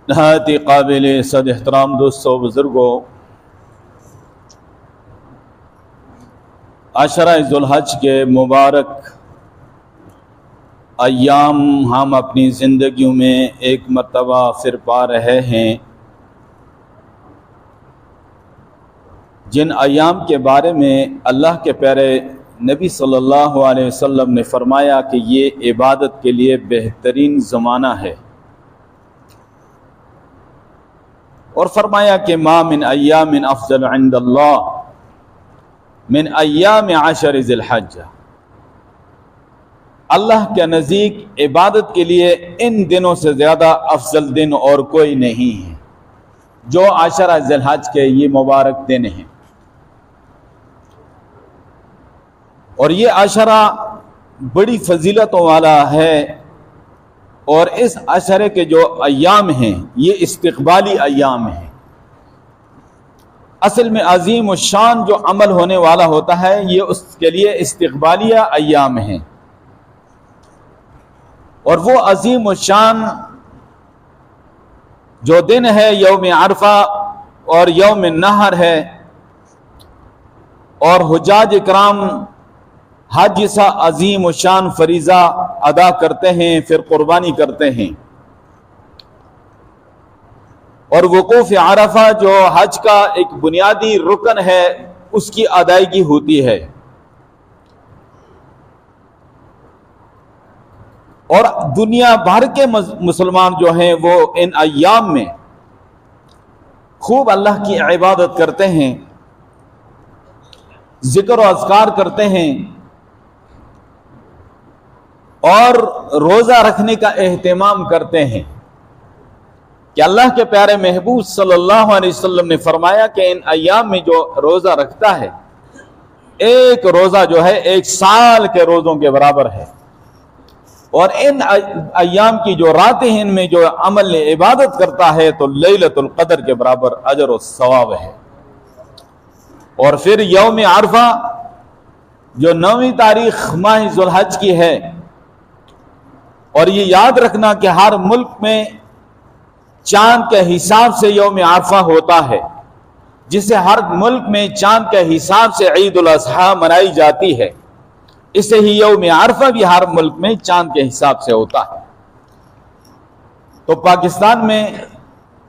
نہایت ہی قابل صد احترام دوستوں بزرگوں، عشرہ ذو الحج کے مبارک ایام ہم اپنی زندگیوں میں ایک مرتبہ پھر پا رہے ہیں، جن ایام کے بارے میں اللہ کے پیارے نبی صلی اللہ علیہ وسلم نے فرمایا کہ یہ عبادت کے لیے بہترین زمانہ ہے، اور فرمایا کہ ما من ایام افضل عند اللہ من ایام عشر ذی الحج، اللہ کے نزدیک عبادت کے لیے ان دنوں سے زیادہ افضل دن اور کوئی نہیں ہے جو عشرہ ذی الحج کے یہ مبارک دن ہیں۔ اور یہ عشرہ بڑی فضیلتوں والا ہے، اور اس عشرے کے جو ایام ہیں یہ استقبالی ایام ہیں۔ اصل میں عظیم الشان جو عمل ہونے والا ہوتا ہے یہ اس کے لیے استقبالیہ ایام ہیں، اور وہ عظیم الشان جو دن ہے یوم عرفہ اور یوم النحر ہے، اور حجاج اکرام حج سا عظیم الشان فریضہ ادا کرتے ہیں، پھر قربانی کرتے ہیں، اور وقوف عرفہ جو حج کا ایک بنیادی رکن ہے اس کی ادائیگی ہوتی ہے۔ اور دنیا بھر کے مسلمان جو ہیں وہ ان ایام میں خوب اللہ کی عبادت کرتے ہیں، ذکر و اذکار کرتے ہیں، اور روزہ رکھنے کا اہتمام کرتے ہیں کہ اللہ کے پیارے محبوب صلی اللہ علیہ وسلم نے فرمایا کہ ان ایام میں جو روزہ رکھتا ہے ایک روزہ جو ہے 1 سال کے روزوں کے برابر ہے، اور ان ایام کی جو راتیں ہیں ان میں جو عمل عبادت کرتا ہے تو لیلۃ القدر کے برابر اجر و ثواب ہے۔ اور پھر یوم عرفہ جو 9 تاریخ ماہ ذو الحج کی ہے، اور یہ یاد رکھنا کہ ہر ملک میں چاند کے حساب سے یوم عرفہ ہوتا ہے، جسے ہر ملک میں چاند کے حساب سے عید الاضحیٰ منائی جاتی ہے، اس سے ہی یوم عرفہ بھی ہر ملک میں چاند کے حساب سے ہوتا ہے۔ تو پاکستان میں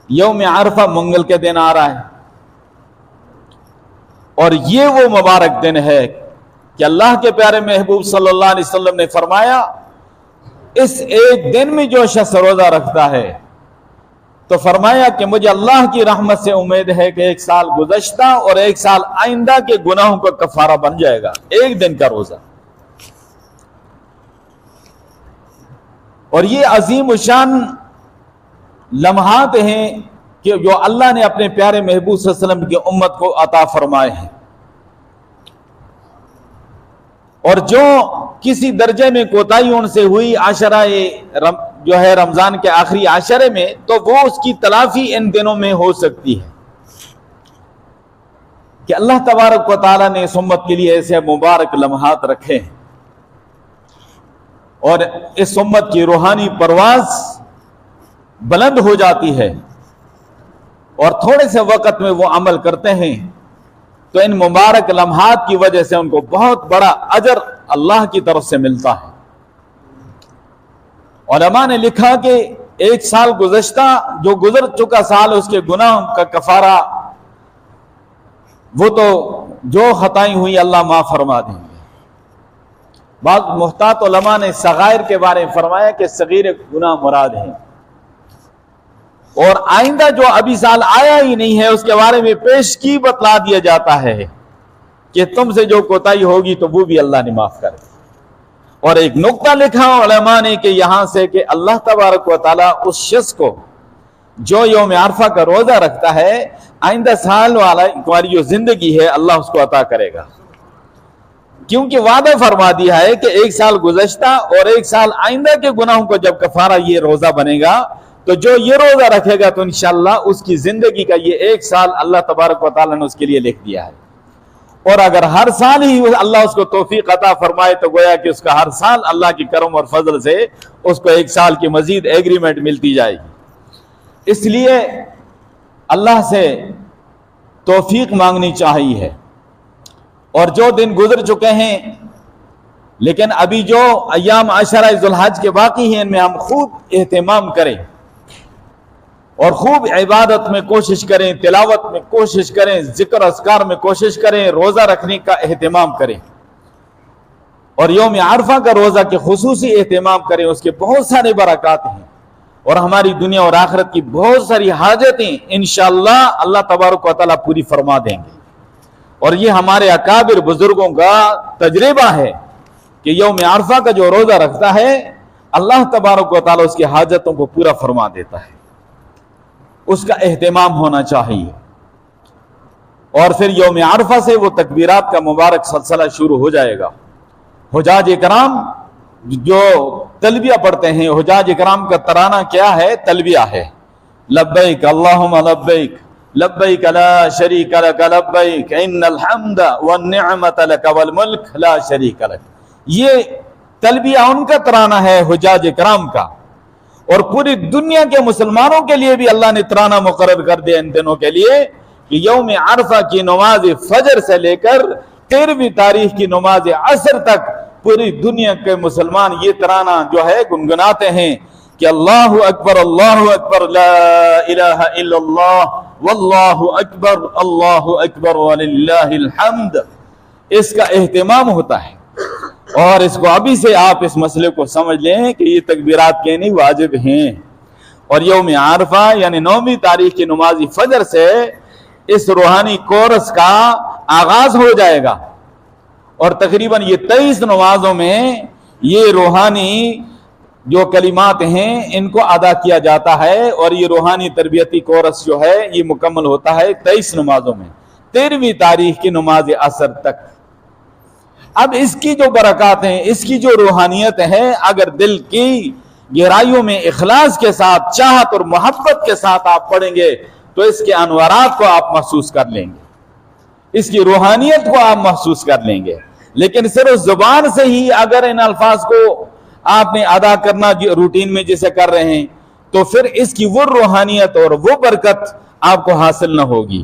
یوم عرفہ منگل کے دن آ رہا ہے، اور یہ وہ مبارک دن ہے کہ اللہ کے پیارے محبوب صلی اللہ علیہ وسلم نے فرمایا اس ایک دن میں جو شخص روزہ رکھتا ہے تو فرمایا کہ مجھے اللہ کی رحمت سے امید ہے کہ 1 سال گزشتہ اور 1 سال آئندہ کے گناہوں کا کفارہ بن جائے گا ایک دن کا روزہ۔ اور یہ عظیم الشان لمحات ہیں کہ جو اللہ نے اپنے پیارے محبوب صلی اللہ علیہ وسلم کی امت کو عطا فرمائے ہیں، اور جو کسی درجے میں کوتاہی ان سے ہوئی عشرہ جو ہے رمضان کے آخری عشرے میں، تو وہ اس کی تلافی ان دنوں میں ہو سکتی ہے کہ اللہ تبارک و تعالیٰ نے اس امت کے لیے ایسے مبارک لمحات رکھے ہیں، اور اس امت کی روحانی پرواز بلند ہو جاتی ہے، اور تھوڑے سے وقت میں وہ عمل کرتے ہیں تو ان مبارک لمحات کی وجہ سے ان کو بہت بڑا اجر اللہ کی طرف سے ملتا ہے۔ علماء نے لکھا کہ 1 سال گزشتہ جو گزر چکا سال اس کے گناہ کا کفارہ وہ تو جو خطائیں ہوئی اللہ معاف فرما دیں گے۔ بعض محتاط علماء نے صغائر کے بارے میں فرمایا کہ صغیر گناہ مراد ہیں، اور آئندہ جو ابھی سال آیا ہی نہیں ہے اس کے بارے میں پیش کی بتلا دیا جاتا ہے کہ تم سے جو کوتاہی ہوگی تو وہ بھی اللہ نے معاف کر دی۔ اور ایک نقطہ لکھا علماء نے کہ یہاں سے کہ اللہ تبارک و تعالیٰ اس شخص کو جو یوم عرفہ کا روزہ رکھتا ہے آئندہ سال والی جو زندگی ہے اللہ اس کو عطا کرے گا، کیونکہ وعدہ فرما دیا ہے کہ 1 سال گزشتہ اور 1 سال آئندہ کے گناہوں کو جب کفارہ یہ روزہ بنے گا تو جو یہ روزہ رکھے گا تو انشاءاللہ اس کی زندگی کا یہ 1 سال اللہ تبارک و تعالیٰ نے اس کے لیے لکھ دیا ہے۔ اور اگر ہر سال ہی اللہ اس کو توفیق عطا فرمائے تو گویا کہ اس کا ہر سال اللہ کی کرم اور فضل سے اس کو 1 سال کی مزید ایگریمنٹ ملتی جائے گی۔ اس لیے اللہ سے توفیق مانگنی چاہیے. اور جو دن گزر چکے ہیں لیکن ابھی جو ایام عشرہ ذوالحج کے باقی ہیں ان میں ہم خوب اہتمام کریں اور خوب عبادت میں کوشش کریں، تلاوت میں کوشش کریں، ذکر اذکار میں کوشش کریں، روزہ رکھنے کا اہتمام کریں اور یوم عرفہ کا روزہ کے خصوصی اہتمام کریں. اس کے بہت سارے برکات ہیں اور ہماری دنیا اور آخرت کی بہت ساری حاجتیں انشاءاللہ اللہ تبارک و تعالیٰ پوری فرما دیں گے. اور یہ ہمارے اکابر بزرگوں کا تجربہ ہے کہ یوم عرفہ کا جو روزہ رکھتا ہے اللہ تبارک و تعالیٰ اس کی حاجتوں کو پورا فرما دیتا ہے. اس کا اہتمام ہونا چاہیے. اور پھر یوم عرفہ سے وہ تکبیرات کا مبارک سلسلہ شروع ہو جائے گا. حجاج اکرام جو تلبیہ پڑھتے ہیں، حجاج اکرام کا ترانہ کیا ہے؟ تلبیہ ہے. لبیک اللہم لبیک لبیک لا شریک لک لبیک ان الحمد والنعمت لک والملک لا شریک لک. یہ تلبیہ ان کا ترانہ ہے حجاج اکرام کا. اور پوری دنیا کے مسلمانوں کے لیے بھی اللہ نے ترانہ مقرر کر دیا ان دنوں کے لیے کہ یوم عرفہ کی نماز فجر سے لے کر 13ویں تاریخ کی نماز عصر تک پوری دنیا کے مسلمان یہ ترانہ جو ہے گنگناتے ہیں کہ اللہ اکبر لا الہ الا اللہ واللہ اکبر وللہ الحمد. اس کا اہتمام ہوتا ہے. اور اس کو ابھی سے آپ اس مسئلے کو سمجھ لیں کہ یہ تکبیرات کہنی واجب ہیں. اور یوم عرفہ یعنی 9ویں تاریخ کی نماز فجر سے اس روحانی کورس کا آغاز ہو جائے گا اور تقریباً یہ 23 نمازوں میں یہ روحانی جو کلمات ہیں ان کو ادا کیا جاتا ہے. اور یہ روحانی تربیتی کورس جو ہے یہ مکمل ہوتا ہے 23 نمازوں میں 13ویں تاریخ کی نماز عصر تک. اب اس کی جو برکات ہیں، اس کی جو روحانیت ہے، اگر دل کی گہرائیوں میں اخلاص کے ساتھ، چاہت اور محبت کے ساتھ آپ پڑھیں گے تو اس کے انوارات کو آپ محسوس کر لیں گے، اس کی روحانیت کو آپ محسوس کر لیں گے. لیکن صرف زبان سے ہی اگر ان الفاظ کو آپ نے ادا کرنا روٹین میں جسے کر رہے ہیں تو پھر اس کی وہ روحانیت اور وہ برکت آپ کو حاصل نہ ہوگی.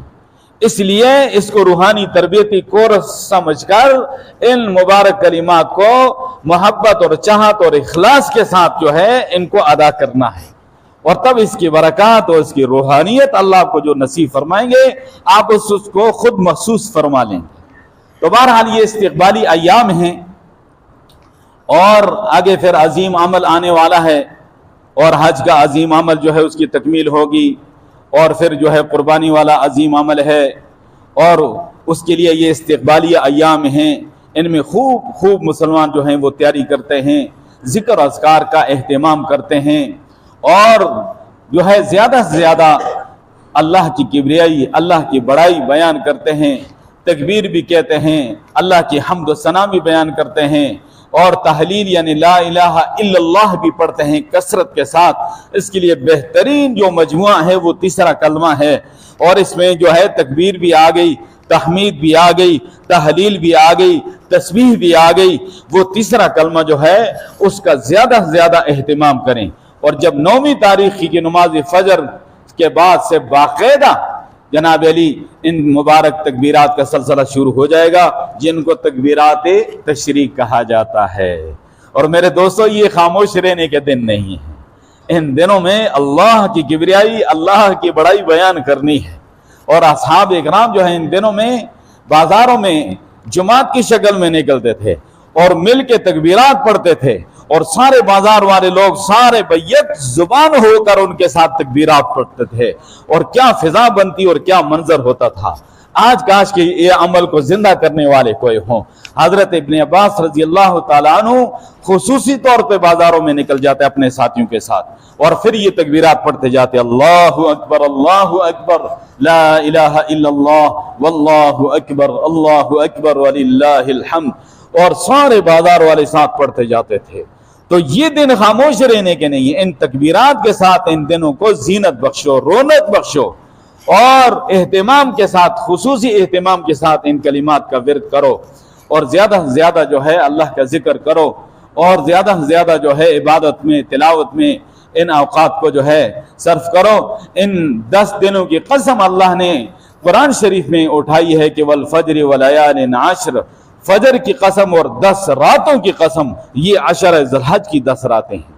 اس لیے اس کو روحانی تربیتی کورس سمجھ کر ان مبارک کلمات کو محبت اور چاہت اور اخلاص کے ساتھ جو ہے ان کو ادا کرنا ہے. اور تب اس کی برکات اور اس کی روحانیت اللہ کو جو نصیب فرمائیں گے آپ اس کو خود محسوس فرما لیں گے. تو بہرحال یہ استقبالی ایام ہیں اور آگے پھر عظیم عمل آنے والا ہے اور حج کا عظیم عمل جو ہے اس کی تکمیل ہوگی اور پھر جو ہے قربانی والا عظیم عمل ہے اور اس کے لیے یہ استقبالی ایام ہیں. ان میں خوب مسلمان جو ہیں وہ تیاری کرتے ہیں، ذکر اذکار کا اہتمام کرتے ہیں اور جو ہے زیادہ سے زیادہ اللہ کی کبریائی، اللہ کی بڑائی بیان کرتے ہیں، تکبیر بھی کہتے ہیں، اللہ کی حمد و ثنا بھی بیان کرتے ہیں اور تحلیل یعنی لا الہ الا اللہ بھی پڑھتے ہیں کثرت کے ساتھ. اس کے لیے بہترین جو مجموعہ ہے وہ تیسرا کلمہ ہے اور اس میں جو ہے تکبیر بھی آ گئی، تحمید بھی آ گئی، تحلیل بھی آ گئی، تسبیح بھی آ گئی. وہ تیسرا کلمہ جو ہے اس کا زیادہ سے زیادہ اہتمام کریں. اور جب 9ویں تاریخ کی نماز فجر کے بعد سے باقاعدہ جناب علی ان مبارک تکبیرات کا سلسلہ شروع ہو جائے گا جن کو تکبیرات تشریق کہا جاتا ہے. اور میرے دوستو یہ خاموش رہنے کے دن نہیں ہیں. ان دنوں میں اللہ کی کبریائی، اللہ کی بڑائی بیان کرنی ہے. اور اصحاب اکرام جو ہیں ان دنوں میں بازاروں میں جماعت کی شکل میں نکلتے تھے اور مل کے تکبیرات پڑھتے تھے اور سارے بازار والے لوگ سارے بیک زبان ہو کر ان کے ساتھ تکبیرات پڑھتے تھے اور کیا فضا بنتی اور کیا منظر ہوتا تھا. آج کاش کہ یہ عمل کو زندہ کرنے والے کوئی ہوں. حضرت ابن عباس رضی اللہ تعالیٰ عنہ خصوصی طور پہ بازاروں میں نکل جاتے اپنے ساتھیوں کے ساتھ اور پھر یہ تکبیرات پڑھتے جاتے اللہ اکبر لا الہ الا اللہ واللہ اکبر وللہ الحمد. اور سارے بازار والے ساتھ پڑھتے جاتے تھے. تو یہ دن خاموش رہنے کے نہیں ہیں. ان تکبیرات کے ساتھ ان دنوں کو زینت بخشو، رونق بخشو اور اہتمام کے ساتھ، خصوصی اہتمام کے ساتھ ان کلمات کا ورد کرو اور زیادہ سے زیادہ جو ہے اللہ کا ذکر کرو اور زیادہ سے زیادہ جو ہے عبادت میں، تلاوت میں ان اوقات کو جو ہے صرف کرو۔ ان 10 دنوں کی قسم اللہ نے قرآن شریف میں اٹھائی ہے کہ والفجر ولیال عشر، فجر کی قسم اور 10 راتوں کی قسم، یہ عشر ذی الحج کی 10 راتیں ہیں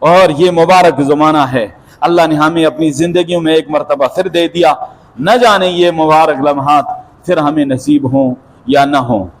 اور یہ مبارک زمانہ ہے۔ اللہ نے ہمیں اپنی زندگیوں میں ایک مرتبہ پھر دے دیا، نہ جانے یہ مبارک لمحات پھر ہمیں نصیب ہوں یا نہ ہوں۔